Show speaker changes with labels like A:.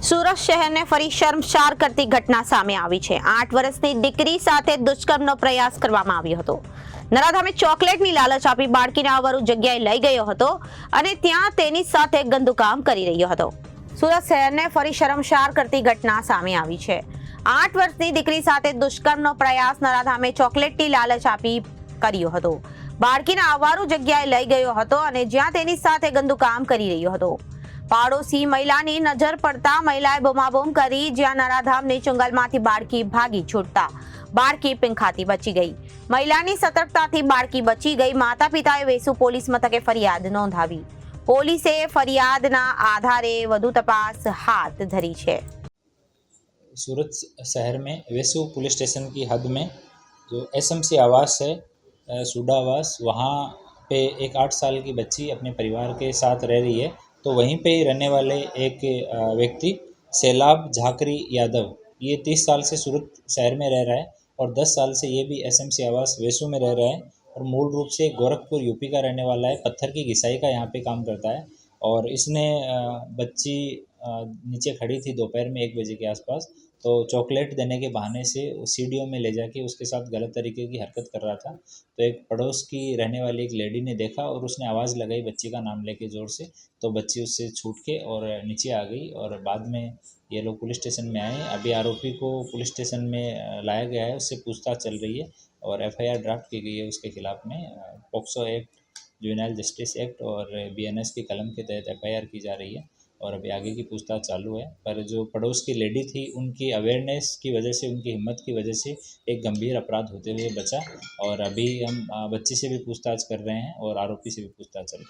A: સુરત શહેરને ફરી શર્મસાર કરતી ઘટના સામે આવી છે। 8 વર્ષની દીકરી સાથે દુષ્કર્મનો પ્રયાસ કરવામાં આવ્યો હતો। નરાધામે ચોકલેટની લાલચ આપી બાળકીને અવરું જગ્યાએ લઈ ગયો હતો અને ત્યાં તેની સાથે ગંદુ કામ કરી રહ્યો હતો। સુરત શહેરને ફરી શર્મસાર કરતી ઘટના સામે આવી છે। 8 વર્ષની દીકરી સાથે દુષ્કર્મનો પ્રયાસ નરાધામે ચોકલેટની લાલચ આપી કર્યો હતો। બાળકીને અવરું જગ્યાએ લઈ ગયો હતો અને જ્યાં તેની સાથે ગંદુ કામ કરી રહ્યો હતો। પાડોશી મહિલાની નજર પડતા મહિલાએ બૂમાબૂમ કરી, જ્યાં નરાધામની ચુંગલમાંથી બાળકી ભાગી છૂટતા બાળકી પીંખાતી બચી ગઈ। મહિલાની સતર્કતાથી બાળકી બચી ગઈ। માતા પિતાએ વેસુ પોલીસ મથકે ફરિયાદ નોંધાવી। પોલીસે ફરિયાદના આધારે વધુ તપાસ હાથ ધરી છે।
B: सूरत शहर में वेसु पुलिस स्टेशन की हद में जो एसएमसी आवास है, सूडा आवास, वहाँ पे एक 8 साल की बच्ची अपने परिवार के साथ रह रही है। तो वहीं पे ही रहने वाले एक व्यक्ति सैलाब झाकरी यादव, ये 30 साल से सूरत शहर में रह रहा है और 10 साल से ये भी एसएमसी आवास वेसु में रह रहा है और मूल रूप से गोरखपुर यूपी का रहने वाला है। पत्थर की घिसाई का यहाँ पे काम करता है और इसने बच्ची नीचे खड़ी थी दोपहर में 1 बजे के आसपास, तो चॉकलेट देने के बहाने से सीढ़ियों में ले जाके उसके साथ गलत तरीके की हरकत कर रहा था। तो एक पड़ोस की रहने वाली एक लेडी ने देखा और उसने आवाज़ लगाई बच्ची का नाम लेके ज़ोर से, तो बच्ची उससे छूट के और नीचे आ गई और बाद में ये लोग पुलिस स्टेशन में आए। अभी आरोपी को पुलिस स्टेशन में लाया गया है, उससे पूछताछ चल रही है और एफआईआर ड्राफ्ट की गई है उसके खिलाफ में। POCSO act, juvenile justice act और बीएनएस की कलम के तहत एफआईआर की जा रही है और अभी आगे की पूछताछ चालू है। पर जो पड़ोस की लेडी थी, उनकी अवेयरनेस की वजह से, उनकी हिम्मत की वजह से एक गंभीर अपराध होते हुए बचा और अभी हम बच्ची से भी पूछताछ कर रहे हैं और आरोपी से भी पूछताछ चल रही है।